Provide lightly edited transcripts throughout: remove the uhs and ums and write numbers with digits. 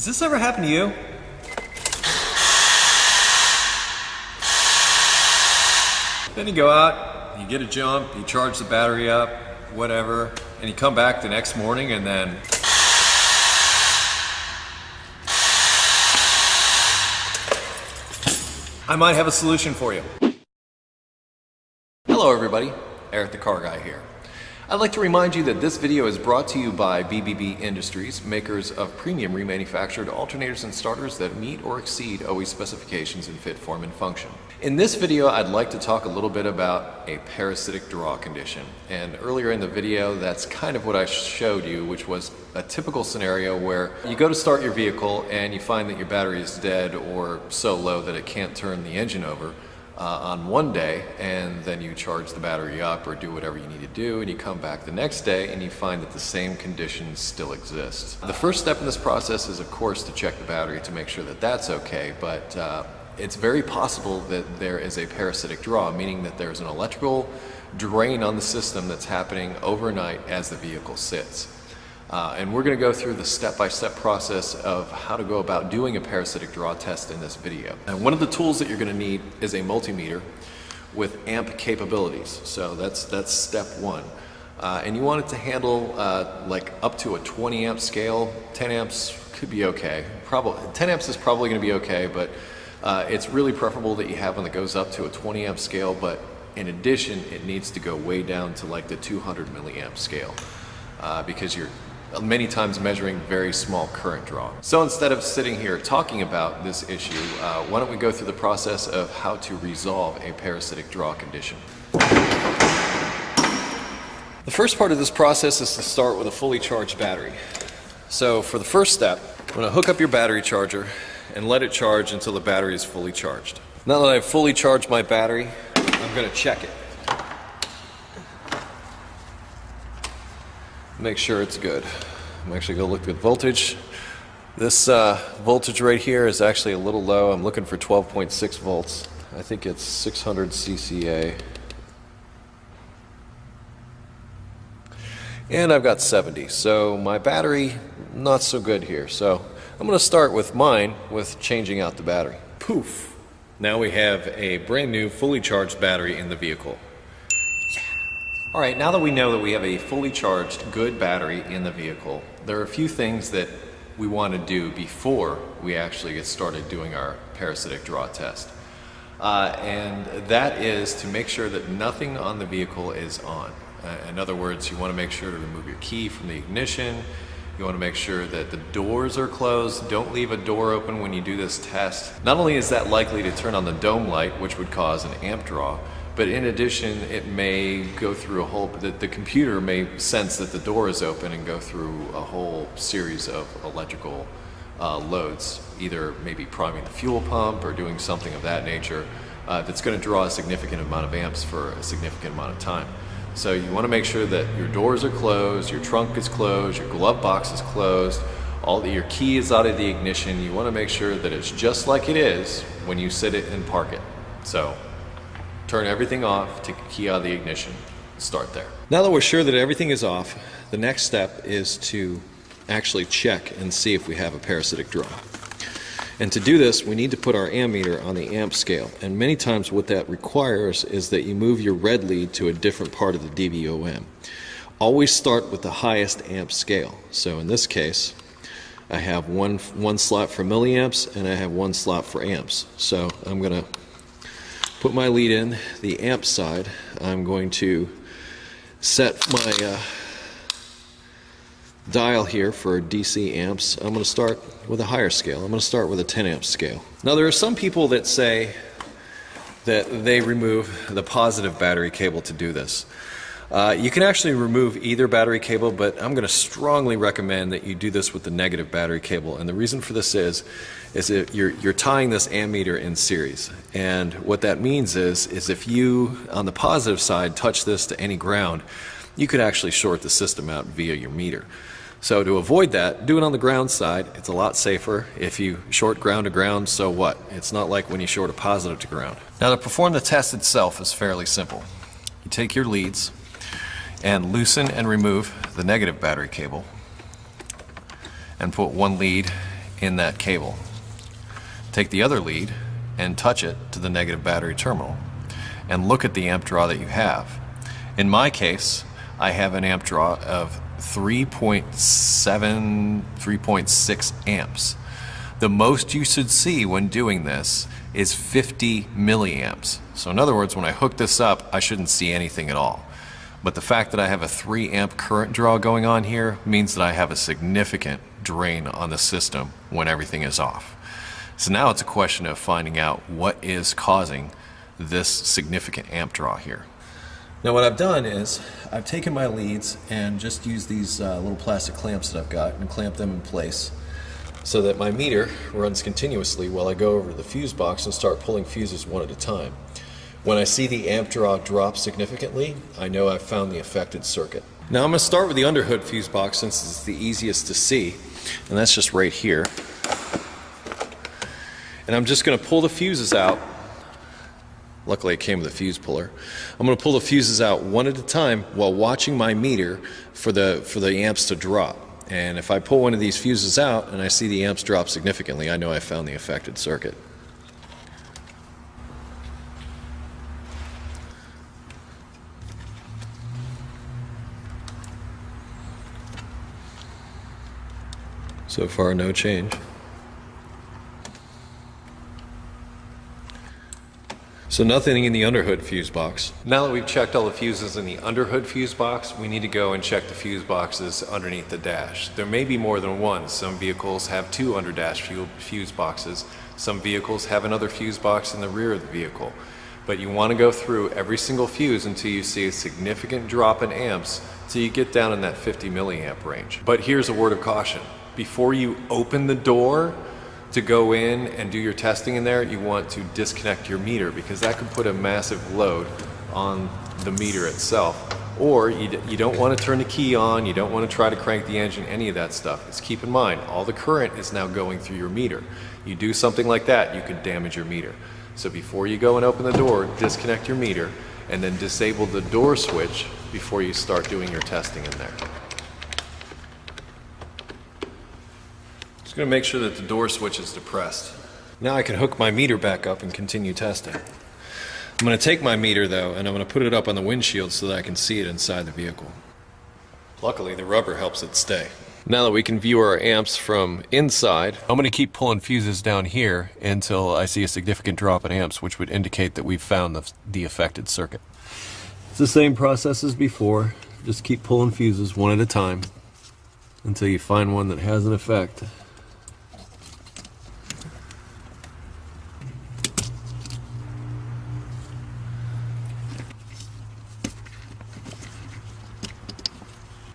Has this ever happened to you? Then you go out, you get a jump, you charge the battery up, whatever, and you come back the next morning and then I might have a solution for you. Hello everybody, Eric the Car Guy here. I'd like to remind you that this video is brought to you by BBB Industries, makers of premium remanufactured alternators and starters that meet or exceed OE specifications in fit, form, and function. In this video, I'd like to talk a little bit about a parasitic draw condition. And earlier in the video, that's kind of what I showed you, which was a typical scenario where you go to start your vehicle and you find that your battery is dead or so low that it can't turn the engine over on one day, and then you charge the battery up or do whatever you need to do, and you come back the next day and you find that the same conditions still exist. The first step in this process is, of course, to check the battery to make sure that that's okay, but it's very possible that there is a parasitic draw, meaning that there's an electrical drain on the system that's happening overnight as the vehicle sits. And we're going to go through the step-by-step process of how to go about doing a parasitic draw test in this video. And one of the tools that you're going to need is a multimeter with amp capabilities. So that's step one. And you want it to handle like up to a 20 amp scale. 10 amps could be okay. 10 amps is probably going to be okay, but it's really preferable that you have one that goes up to a 20 amp scale, but in addition, it needs to go way down to like the 200 milliamp scale because you're many times measuring very small current draw. So instead of sitting here talking about this issue, why don't we go through the process of how to resolve a parasitic draw condition. The first part of this process is to start with a fully charged battery. So for the first step, I'm going to hook up your battery charger and let it charge until the battery is fully charged. Now that I've fully charged my battery, I'm going to check it. Make sure it's good. I'm actually going to look at voltage. This voltage right here is actually a little low. I'm looking for 12.6 volts. I think it's 600 CCA. And I've got 70. So my battery, not so good here. So I'm going to start with mine with changing out the battery. Poof! Now we have a brand new fully charged battery in the vehicle. Alright, now that we know that we have a fully charged, good battery in the vehicle, there are a few things that we want to do before we actually get started doing our parasitic draw test. And that is to make sure that nothing on the vehicle is on. In other words, you want to make sure to remove your key from the ignition. You want to make sure that the doors are closed. Don't leave a door open when you do this test. Not only is that likely to turn on the dome light, which would cause an amp draw, but in addition, it may go through a whole, the computer may sense that the door is open and go through a whole series of electrical loads, either maybe priming the fuel pump or doing something of that nature that's going to draw a significant amount of amps for a significant amount of time. So you want to make sure that your doors are closed, your trunk is closed, your glove box is closed, your key is out of the ignition. You want to make sure that it's just like it is when you sit it and park it. So turn everything off, take the key out of the ignition, start there. Now that we're sure that everything is off, the next step is to actually check and see if we have a parasitic draw. And to do this, we need to put our ammeter on the amp scale. And many times what that requires is that you move your red lead to a different part of the DVOM. Always start with the highest amp scale. So in this case, I have one slot for milliamps and I have one slot for amps. So I'm going to put my lead in the amp side. I'm going to set my dial here for DC amps. I'm going to start with a higher scale. I'm going to start with a 10 amp scale. Now there are some people that say that they remove the positive battery cable to do this. You can actually remove either battery cable, but I'm going to strongly recommend that you do this with the negative battery cable. And the reason for this is that you're tying this ammeter in series. And what that means is if you, on the positive side, touch this to any ground, you could actually short the system out via your meter. So to avoid that, do it on the ground side. It's a lot safer. If you short ground to ground, so what? It's not like when you short a positive to ground. Now to perform the test itself is fairly simple. You take your leads and loosen and remove the negative battery cable and put one lead in that cable. Take the other lead and touch it to the negative battery terminal and look at the amp draw that you have. In my case, I have an amp draw of 3.6 amps. The most you should see when doing this is 50 milliamps. So in other words, when I hook this up, I shouldn't see anything at all. But the fact that I have a 3 amp current draw going on here means that I have a significant drain on the system when everything is off. So now it's a question of finding out what is causing this significant amp draw here. Now what I've done is I've taken my leads and just used these little plastic clamps that I've got and clamped them in place so that my meter runs continuously while I go over to the fuse box and start pulling fuses one at a time. When I see the amp draw drop significantly, I know I've found the affected circuit. Now I'm going to start with the underhood fuse box since it's the easiest to see, and that's just right here. And I'm just going to pull the fuses out. Luckily it came with a fuse puller. I'm going to pull the fuses out one at a time while watching my meter for the amps to drop. And if I pull one of these fuses out and I see the amps drop significantly, I know I found the affected circuit. So far, no change. So nothing in the underhood fuse box. Now that we've checked all the fuses in the underhood fuse box, we need to go and check the fuse boxes underneath the dash. There may be more than one. Some vehicles have 2 under dash fuse boxes. Some vehicles have another fuse box in the rear of the vehicle. But you want to go through every single fuse until you see a significant drop in amps till you get down in that 50 milliamp range. But here's a word of caution. Before you open the door to go in and do your testing in there, you want to disconnect your meter because that could put a massive load on the meter itself. Or you don't want to turn the key on, you don't want to try to crank the engine, any of that stuff. Just keep in mind, all the current is now going through your meter. You do something like that, you could damage your meter. So before you go and open the door, disconnect your meter and then disable the door switch before you start doing your testing in there. Just going to make sure that the door switch is depressed. Now I can hook my meter back up and continue testing. I'm going to take my meter though and I'm going to put it up on the windshield so that I can see it inside the vehicle. Luckily the rubber helps it stay. Now that we can view our amps from inside, I'm going to keep pulling fuses down here until I see a significant drop in amps, which would indicate that we've found the affected circuit. It's the same process as before. Just keep pulling fuses one at a time until you find one that has an effect.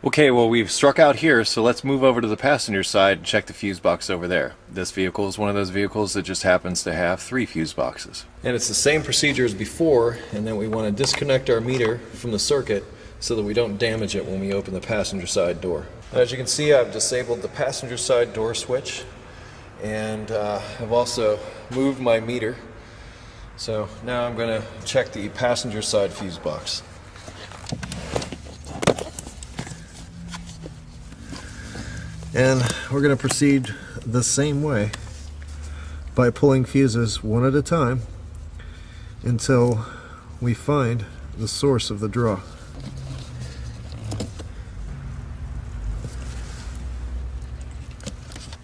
Okay, well we've struck out here, so let's move over to the passenger side and check the fuse box over there. This vehicle is one of those vehicles that just happens to have 3 fuse boxes. And it's the same procedure as before, and then we want to disconnect our meter from the circuit so that we don't damage it when we open the passenger side door. As you can see, I've disabled the passenger side door switch, and I've also moved my meter. So now I'm going to check the passenger side fuse box. And we're going to proceed the same way by pulling fuses one at a time until we find the source of the draw.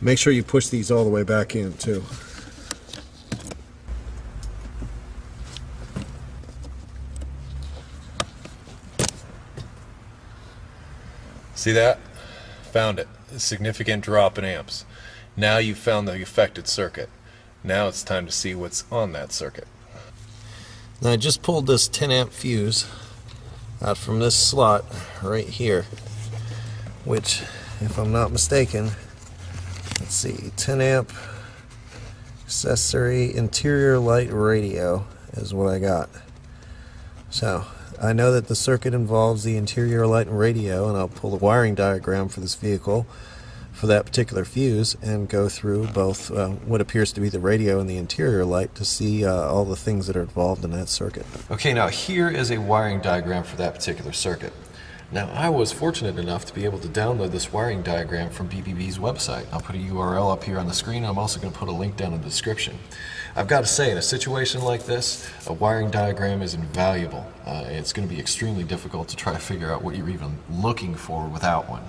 Make sure you push these all the way back in too. See that? Found it. A significant drop in amps. Now you've found the affected circuit. Now it's time to see what's on that circuit. Now I just pulled this 10 amp fuse out from this slot right here, which, if I'm not mistaken, let's see, 10 amp accessory interior light radio is what I got. So I know that the circuit involves the interior light and radio, and I'll pull the wiring diagram for this vehicle for that particular fuse and go through both what appears to be the radio and the interior light to see all the things that are involved in that circuit. Okay, now here is a wiring diagram for that particular circuit. Now, I was fortunate enough to be able to download this wiring diagram from BBB's website. I'll put a URL up here on the screen. I'm also going to put a link down in the description. I've got to say, in a situation like this, a wiring diagram is invaluable. It's going to be extremely difficult to try to figure out what you're even looking for without one.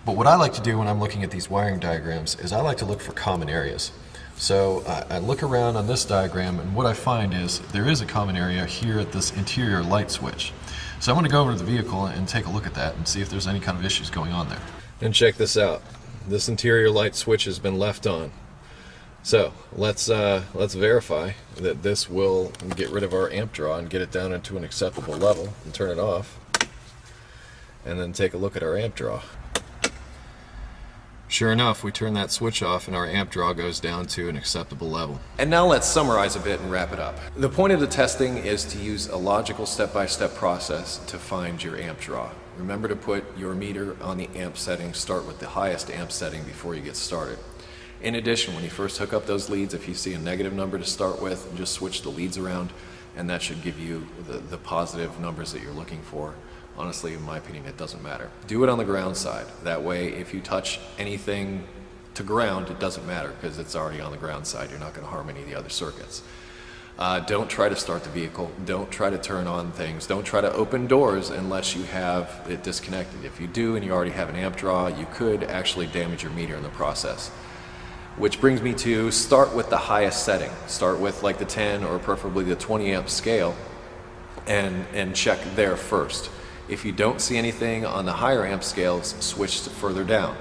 But what I like to do when I'm looking at these wiring diagrams is I like to look for common areas. So I look around on this diagram, and what I find is there is a common area here at this interior light switch. So I'm going to go over to the vehicle and take a look at that and see if there's any kind of issues going on there. And check this out. This interior light switch has been left on. So let's verify that this will get rid of our amp draw and get it down into an acceptable level and turn it off. And then take a look at our amp draw. Sure enough, we turn that switch off and our amp draw goes down to an acceptable level. And now let's summarize a bit and wrap it up. The point of the testing is to use a logical step-by-step process to find your amp draw. Remember to put your meter on the amp setting, start with the highest amp setting before you get started. In addition, when you first hook up those leads, if you see a negative number to start with, just switch the leads around and that should give you the positive numbers that you're looking for. Honestly, in my opinion, it doesn't matter. Do it on the ground side. That way, if you touch anything to ground, it doesn't matter because it's already on the ground side. You're not going to harm any of the other circuits. Don't try to start the vehicle. Don't try to turn on things. Don't try to open doors unless you have it disconnected. If you do and you already have an amp draw, you could actually damage your meter in the process. Which brings me to start with the highest setting. Start with like the 10 or preferably the 20 amp scale and check there first. If you don't see anything on the higher amp scales, switch to further down.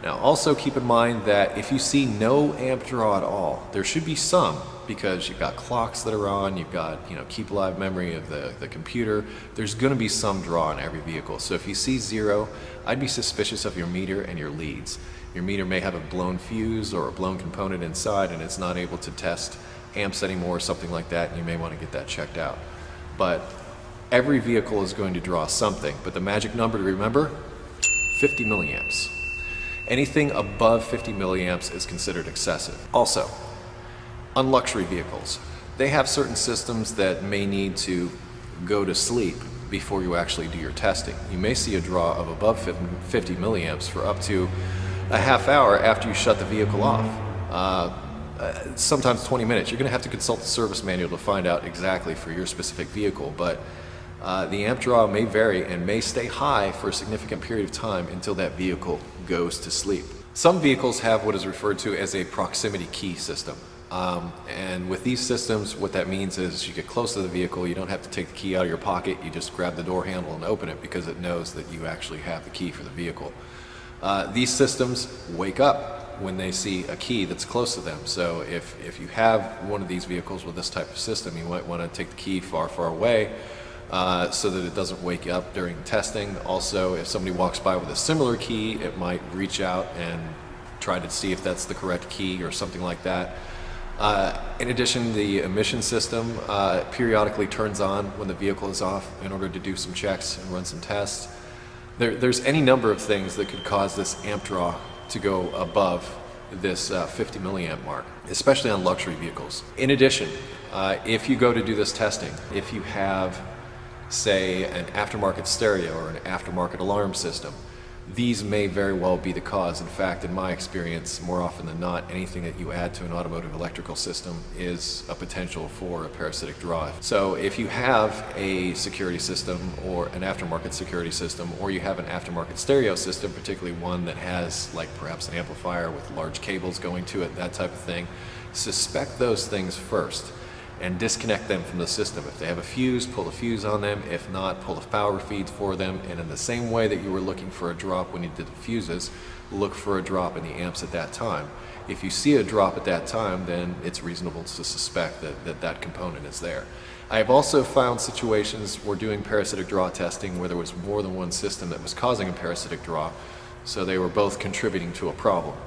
Now also keep in mind that if you see no amp draw at all, there should be some because you've got clocks that are on, you've got keep alive memory of the computer. There's going to be some draw in every vehicle. So if you see zero, I'd be suspicious of your meter and your leads. Your meter may have a blown fuse or a blown component inside and it's not able to test amps anymore or something like that, and you may want to get that checked out. But every vehicle is going to draw something, but the magic number to remember, 50 milliamps. Anything above 50 milliamps is considered excessive. Also, on luxury vehicles, they have certain systems that may need to go to sleep before you actually do your testing. You may see a draw of above 50 milliamps for up to a half hour after you shut the vehicle off. Sometimes 20 minutes. You're going to have to consult the service manual to find out exactly for your specific vehicle, but the amp draw may vary and may stay high for a significant period of time until that vehicle goes to sleep. Some vehicles have what is referred to as a proximity key system. And with these systems, what that means is you get close to the vehicle, you don't have to take the key out of your pocket, you just grab the door handle and open it because it knows that you actually have the key for the vehicle. These systems wake up when they see a key that's close to them. So if you have one of these vehicles with this type of system, you might want to take the key far, far away so that it doesn't wake you up during testing. Also, if somebody walks by with a similar key, it might reach out and try to see if that's the correct key or something like that. In addition, the emission system periodically turns on when the vehicle is off in order to do some checks and run some tests. There's any number of things that could cause this amp draw to go above this 50 milliamp mark, especially on luxury vehicles. In addition, if you go to do this testing, if you have, say, an aftermarket stereo or an aftermarket alarm system, these may very well be the cause. In fact, in my experience, more often than not, anything that you add to an automotive electrical system is a potential for a parasitic draw. So if you have a security system or an aftermarket security system, or you have an aftermarket stereo system, particularly one that has like perhaps an amplifier with large cables going to it, that type of thing, suspect those things first and disconnect them from the system. If they have a fuse, pull the fuse on them. If not, pull the power feeds for them. And in the same way that you were looking for a drop when you did the fuses, look for a drop in the amps at that time. If you see a drop at that time, then it's reasonable to suspect that component is there. I have also found situations where doing parasitic draw testing where there was more than one system that was causing a parasitic draw, so they were both contributing to a problem.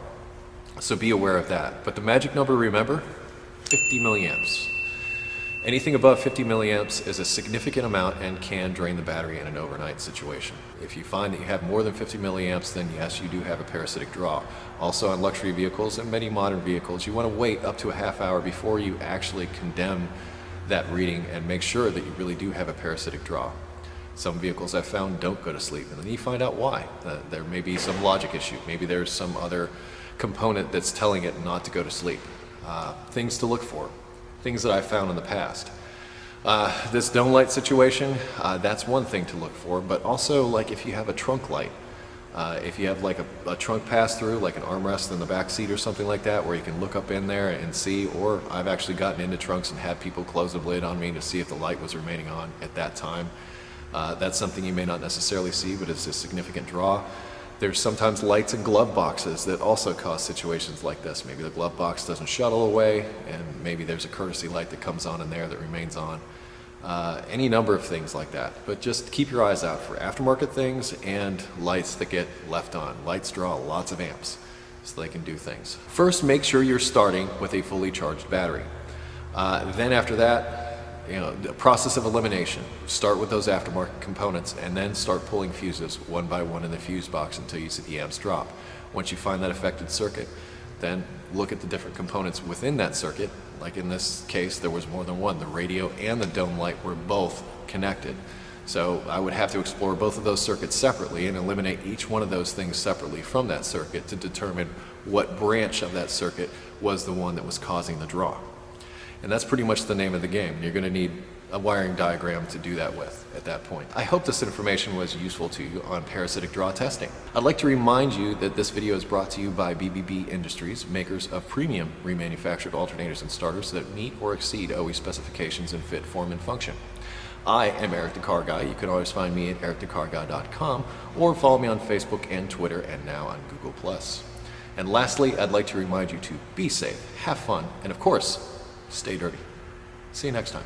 So be aware of that. But the magic number, remember, 50 milliamps. Anything above 50 milliamps is a significant amount and can drain the battery in an overnight situation. If you find that you have more than 50 milliamps, then yes, you do have a parasitic draw. Also on luxury vehicles and many modern vehicles, you want to wait up to a half hour before you actually condemn that reading and make sure that you really do have a parasitic draw. Some vehicles I've found don't go to sleep, and then you find out why. There may be some logic issue. Maybe there's some other component that's telling it not to go to sleep. Things to look for, things that I've found in the past. This dome light situation, that's one thing to look for, but also like if you have a trunk light, if you have like a trunk pass through, like an armrest in the back seat or something like that, where you can look up in there and see, or I've actually gotten into trunks and had people close the lid on me to see if the light was remaining on at that time. That's something you may not necessarily see, but it's a significant draw. There's sometimes lights in glove boxes that also cause situations like this. Maybe the glove box doesn't shuttle away, and maybe there's a courtesy light that comes on in there that remains on. Any number of things like that. But just keep your eyes out for aftermarket things and lights that get left on. Lights draw lots of amps, so they can do things. First, make sure you're starting with a fully charged battery. Then after that, the process of elimination. Start with those aftermarket components and then start pulling fuses one by one in the fuse box until you see the amps drop. Once you find that affected circuit, then look at the different components within that circuit. Like in this case, there was more than one. The radio and the dome light were both connected. So I would have to explore both of those circuits separately and eliminate each one of those things separately from that circuit to determine what branch of that circuit was the one that was causing the draw. And that's pretty much the name of the game. You're going to need a wiring diagram to do that with at that point. I hope this information was useful to you on parasitic draw testing. I'd like to remind you that this video is brought to you by BBB Industries, makers of premium remanufactured alternators and starters that meet or exceed OE specifications in fit, form, and function. I am Eric the Car Guy. You can always find me at ericthecarguy.com or follow me on Facebook and Twitter and now on Google+. And lastly, I'd like to remind you to be safe, have fun, and of course, stay dirty. See you next time.